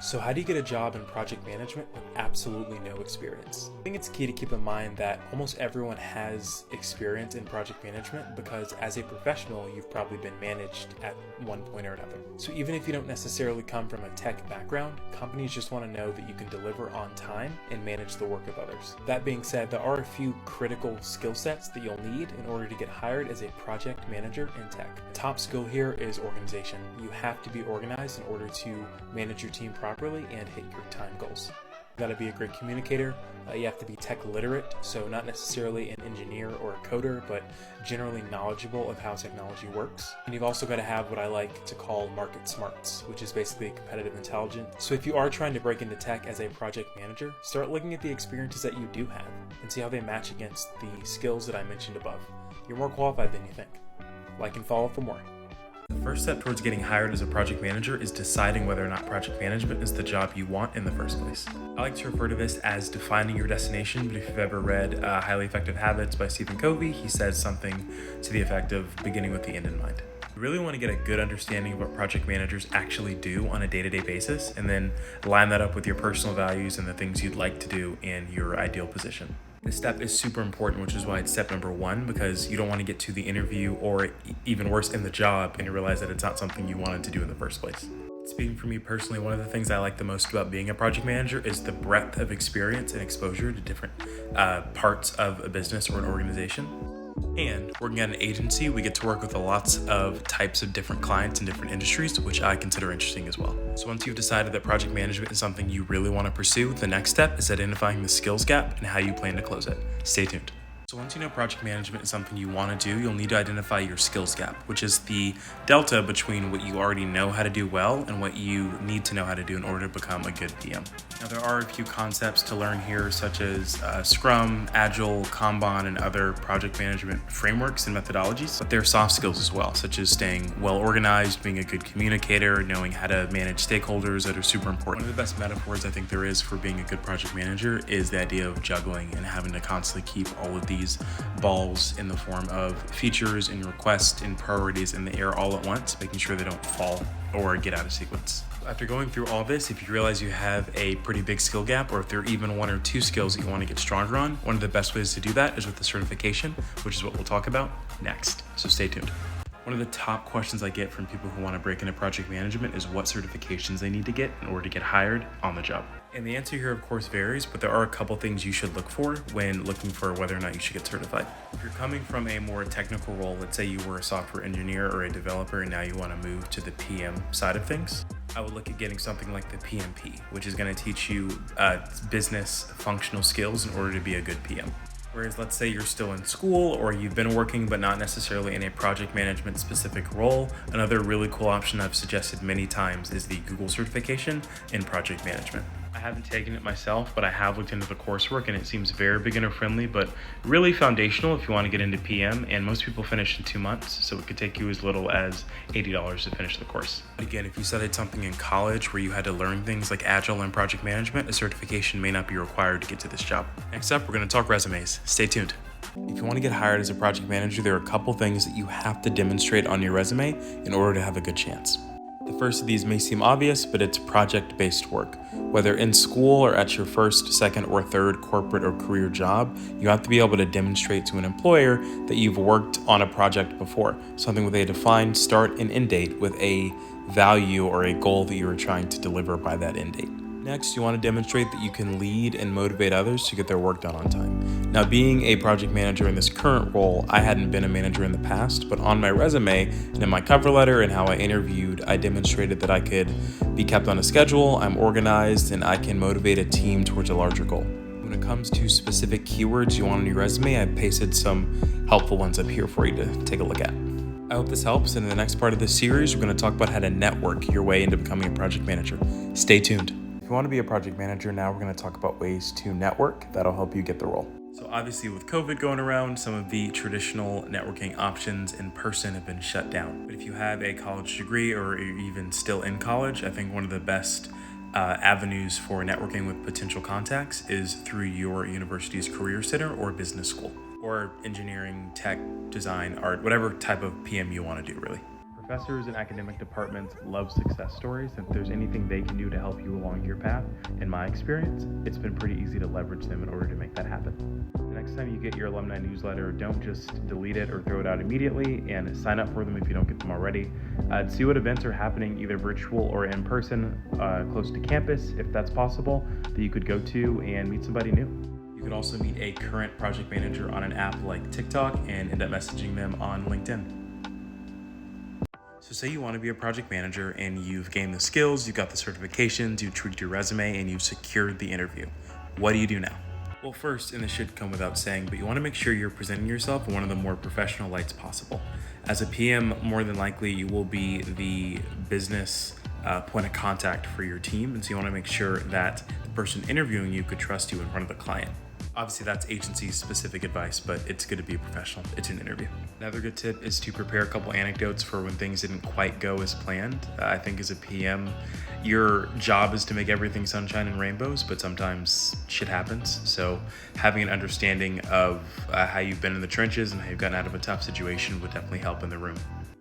So how do you get a job in project management with absolutely no experience? I think it's key to keep in mind that almost everyone has experience in project management because as a professional, you've probably been managed at one point or another. So even if you don't necessarily come from a tech background, companies just want to know that you can deliver on time and manage the work of others. That being said, there are a few critical skill sets that you'll need in order to get hired as a project manager in tech. The top skill here is organization. You have to be organized in order to manage your team properly and hit your time goals. You gotta be a great communicator. You have to be tech literate, so not necessarily an engineer or a coder, but generally knowledgeable of how technology works. And you've also got to have what I like to call market smarts, which is basically competitive intelligence. So if you are trying to break into tech as a project manager, start looking at the experiences that you do have and see how they match against the skills that I mentioned above. You're more qualified than you think. Like and follow for more. The first step towards getting hired as a project manager is deciding whether or not project management is the job you want in the first place. I like to refer to this as defining your destination, but if you've ever read Highly Effective Habits by Stephen Covey, he says something to the effect of beginning with the end in mind. You really want to get a good understanding of what project managers actually do on a day-to-day basis, and then line that up with your personal values and the things you'd like to do in your ideal position. This step is super important, which is why it's step number one, because you don't want to get to the interview or even worse in the job and you realize that it's not something you wanted to do in the first place. Speaking for me personally, one of the things I like the most about being a project manager is the breadth of experience and exposure to different parts of a business or an organization. And working at an agency, we get to work with lots of types of different clients in different industries, which I consider interesting as well. So once you've decided that project management is something you really want to pursue, the next step is identifying the skills gap and how you plan to close it. Stay tuned. So once you know project management is something you want to do, you'll need to identify your skills gap, which is the delta between what you already know how to do well and what you need to know how to do in order to become a good PM. Now, there are a few concepts to learn here, such as Scrum, Agile, Kanban, and other project management frameworks and methodologies, but there are soft skills as well, such as staying well organized, being a good communicator, knowing how to manage stakeholders that are super important. One of the best metaphors I think there is for being a good project manager is the idea of juggling and having to constantly keep all of these balls in the form of features and requests and priorities in the air all at once, making sure they don't fall or get out of sequence. After going through all this, if you realize you have a pretty big skill gap, or if there are even one or two skills that you want to get stronger on, one of the best ways to do that is with the certification, which is what we'll talk about next. So stay tuned. One of the top questions I get from people who want to break into project management is what certifications they need to get in order to get hired on the job. And the answer here, of course, varies, but there are a couple things you should look for when looking for whether or not you should get certified. If you're coming from a more technical role, let's say you were a software engineer or a developer and now you want to move to the PM side of things, I would look at getting something like the PMP, which is going to teach you business functional skills in order to be a good PM. Whereas let's say you're still in school or you've been working but not necessarily in a project management specific role, another really cool option I've suggested many times is the Google certification in project management. I haven't taken it myself, but I have looked into the coursework and it seems very beginner friendly, but really foundational if you want to get into PM, and most people finish in 2 months, so it could take you as little as $80 to finish the course. Again, if you studied something in college where you had to learn things like Agile and project management, a certification may not be required to get to this job. Next up, we're going to talk resumes. Stay tuned. If you want to get hired as a project manager, there are a couple things that you have to demonstrate on your resume in order to have a good chance. The first of these may seem obvious, but it's project-based work. Whether in school or at your first, second, or third corporate or career job, you have to be able to demonstrate to an employer that you've worked on a project before, something with a defined start and end date with a value or a goal that you are trying to deliver by that end date. Next, you want to demonstrate that you can lead and motivate others to get their work done on time. Now, being a project manager in this current role, I hadn't been a manager in the past, but on my resume and in my cover letter and how I interviewed, I demonstrated that I could be kept on a schedule, I'm organized, and I can motivate a team towards a larger goal. When it comes to specific keywords you want on your resume, I pasted some helpful ones up here for you to take a look at. I hope this helps, and in the next part of this series, we're going to talk about how to network your way into becoming a project manager. Stay tuned. If you want to be a project manager, now we're going to talk about ways to network that'll help you get the role. So obviously with COVID going around, some of the traditional networking options in person have been shut down. But if you have a college degree or you're even still in college, I think one of the best avenues for networking with potential contacts is through your university's career center or business school, or engineering, tech, design, art, whatever type of PM you want to do really. Professors and academic departments love success stories, and if there's anything they can do to help you along your path, in my experience, it's been pretty easy to leverage them in order to make that happen. The next time you get your alumni newsletter, don't just delete it or throw it out immediately, and sign up for them if you don't get them already. See what events are happening, either virtual or in person, close to campus, if that's possible, that you could go to and meet somebody new. You could also meet a current project manager on an app like TikTok and end up messaging them on LinkedIn. So say you want to be a project manager and you've gained the skills, you've got the certifications, you've tweaked your resume, and you've secured the interview. What do you do now? Well, first, and this should come without saying, but you want to make sure you're presenting yourself in one of the more professional lights possible. As a PM, more than likely, you will be the business point of contact for your team, and so you want to make sure that the person interviewing you could trust you in front of the client. Obviously, that's agency-specific advice, but it's good to be a professional. It's an interview. Another good tip is to prepare a couple anecdotes for when things didn't quite go as planned. I think as a PM, your job is to make everything sunshine and rainbows, but sometimes shit happens. So having an understanding of how you've been in the trenches and how you've gotten out of a tough situation would definitely help in the room.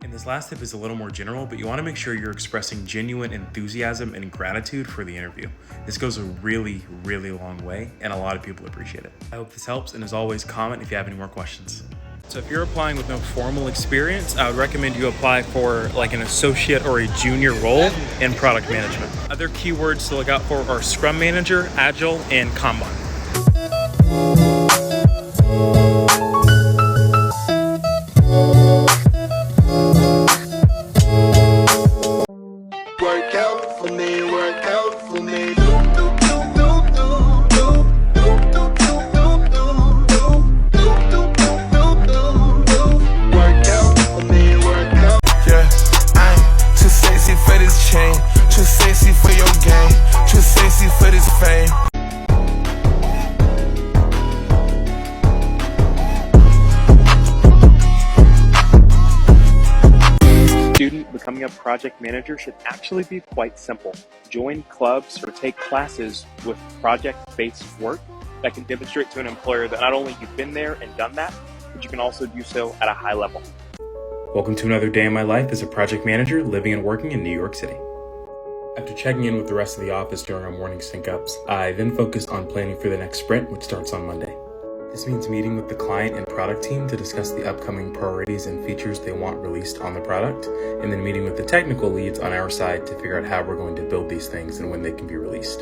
And this last tip is a little more general, but you want to make sure you're expressing genuine enthusiasm and gratitude for the interview. This goes a really, really long way, and a lot of people appreciate it. I hope this helps, and as always, comment if you have any more questions. So if you're applying with no formal experience, I would recommend you apply for like an associate or a junior role in product management. Other keywords to look out for are Scrum Manager, Agile, and Kanban. Work out for me, work out for me. Work out for me, work out. Yeah, I ain't too sexy for this chain, too sexy for your game, too sexy for this fame. Becoming a project manager should actually be quite simple. Join clubs or take classes with project-based work that can demonstrate to an employer that not only you've been there and done that, but you can also do so at a high level. Welcome to another day in my life as a project manager living and working in New York City. After checking in with the rest of the office during our morning sync-ups, I then focused on planning for the next sprint, which starts on Monday. This means meeting with the client and product team to discuss the upcoming priorities and features they want released on the product, and then meeting with the technical leads on our side to figure out how we're going to build these things and when they can be released.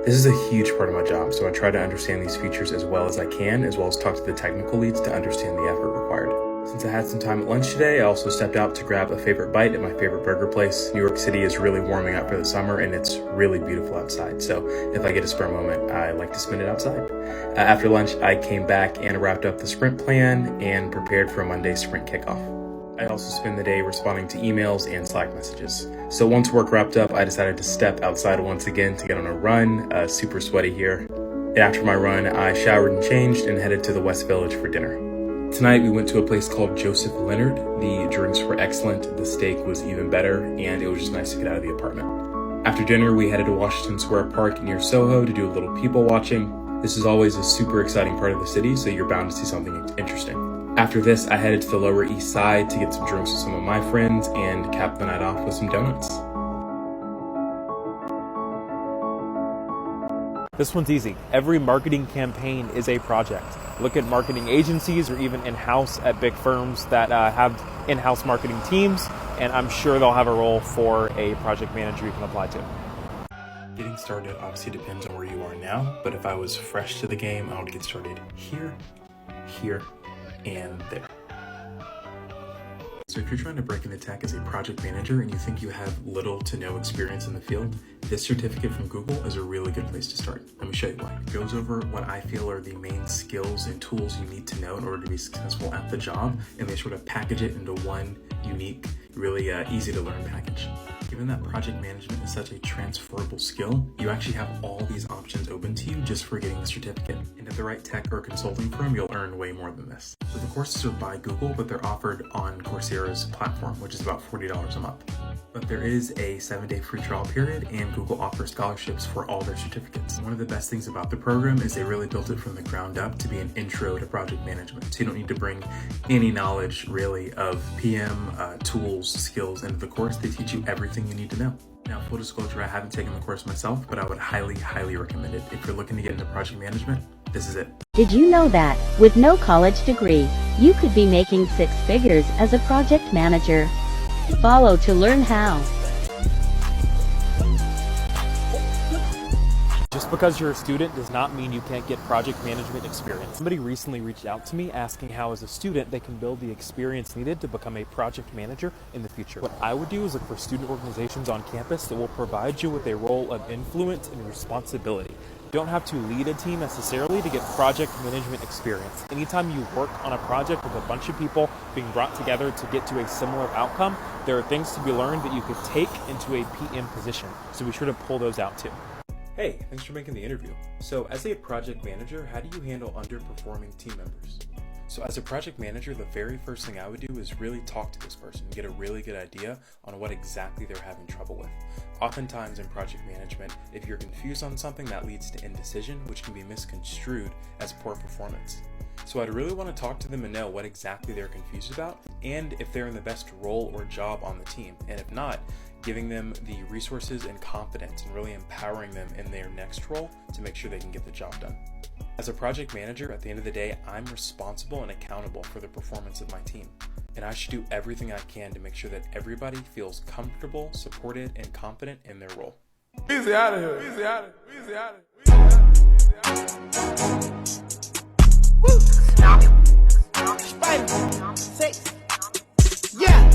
This is a huge part of my job, so I try to understand these features as well as I can, as well as talk to the technical leads to understand the effort required. Since I had some time at lunch today, I also stepped out to grab a favorite bite at my favorite burger place. New York City is really warming up for the summer, and it's really beautiful outside, so if I get a spare moment, I like to spend it outside. After lunch, I came back and wrapped up the sprint plan and prepared for Monday's sprint kickoff. I also spend the day responding to emails and Slack messages. So once work wrapped up, I decided to step outside once again to get on a run, super sweaty here. And after my run, I showered and changed and headed to the West Village for dinner. Tonight, we went to a place called Joseph Leonard. The drinks were excellent, the steak was even better, and it was just nice to get out of the apartment. After dinner, we headed to Washington Square Park near Soho to do a little people watching. This is always a super exciting part of the city, so you're bound to see something interesting. After this, I headed to the Lower East Side to get some drinks with some of my friends and cap the night off with some donuts. This one's easy. Every marketing campaign is a project. Look at marketing agencies or even in-house at big firms that have in-house marketing teams, and I'm sure they'll have a role for a project manager you can apply to. Getting started obviously depends on where you are now, but if I was fresh to the game, I would get started here, and there. So if you're trying to break into tech as a project manager and you think you have little to no experience in the field, this certificate from Google is a really good place to start. Let me show you why. It goes over what I feel are the main skills and tools you need to know in order to be successful at the job, and they sort of package it into one unique, really easy to learn package. Given that project management is such a transferable skill, you actually have all these options open to you just for getting the certificate. And at the right tech or consulting firm, you'll earn way more than this. So the courses are by Google, but they're offered on Coursera's platform, which is about $40 a month. But there is a 7-day free trial period, and Google offers scholarships for all their certificates. One of the best things about the program is they really built it from the ground up to be an intro to project management. So you don't need to bring any knowledge really of PM, tools, skills into the course. They teach you everything you need to know. Now, full disclosure, I haven't taken the course myself, but I would highly, highly recommend it. If you're looking to get into project management, this is it. Did you know that, with no college degree, you could be making 6 figures as a project manager? Follow to learn how. Just because you're a student does not mean you can't get project management experience. Somebody recently reached out to me asking how, as a student, they can build the experience needed to become a project manager in the future. What I would do is look for student organizations on campus that will provide you with a role of influence and responsibility. You don't have to lead a team necessarily to get project management experience. Anytime you work on a project with a bunch of people being brought together to get to a similar outcome, there are things to be learned that you could take into a PM position. So be sure to pull those out too. Hey, thanks for making the interview. So as a project manager, how do you handle underperforming team members? So as a project manager, the very first thing I would do is really talk to this person and get a really good idea on what exactly they're having trouble with. Oftentimes in project management, if you're confused on something, that leads to indecision, which can be misconstrued as poor performance. So I'd really want to talk to them and know what exactly they're confused about, and if they're in the best role or job on the team. And if not, giving them the resources and confidence and really empowering them in their next role to make sure they can get the job done. As a project manager, at the end of the day, I'm responsible and accountable for the performance of my team. And I should do everything I can to make sure that everybody feels comfortable, supported, and confident in their role. Easy out of here. Easy out of here. Easy out of here. Spider, 6. Yeah.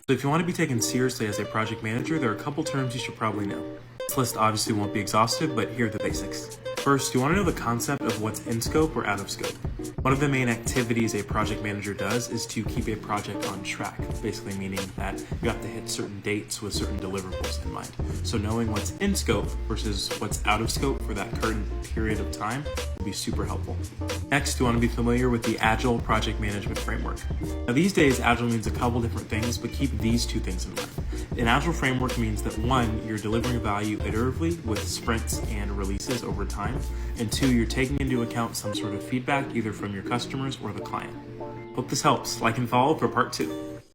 So if you want to be taken seriously as a project manager, there are a couple terms you should probably know. This list obviously won't be exhaustive, but here are the basics. First, you want to know the concept of what's in scope or out of scope. One of the main activities a project manager does is to keep a project on track, basically meaning that you have to hit certain dates with certain deliverables in mind. So knowing what's in scope versus what's out of scope for that current period of time will be super helpful. Next, you want to be familiar with the Agile project management framework. Now these days, Agile means a couple different things, but keep these 2 things in mind. An Agile framework means that 1, you're delivering value iteratively with sprints and releases over time, and 2, you're taking into account some sort of feedback either from your customers or the client. Hope this helps. Like and follow for part 2.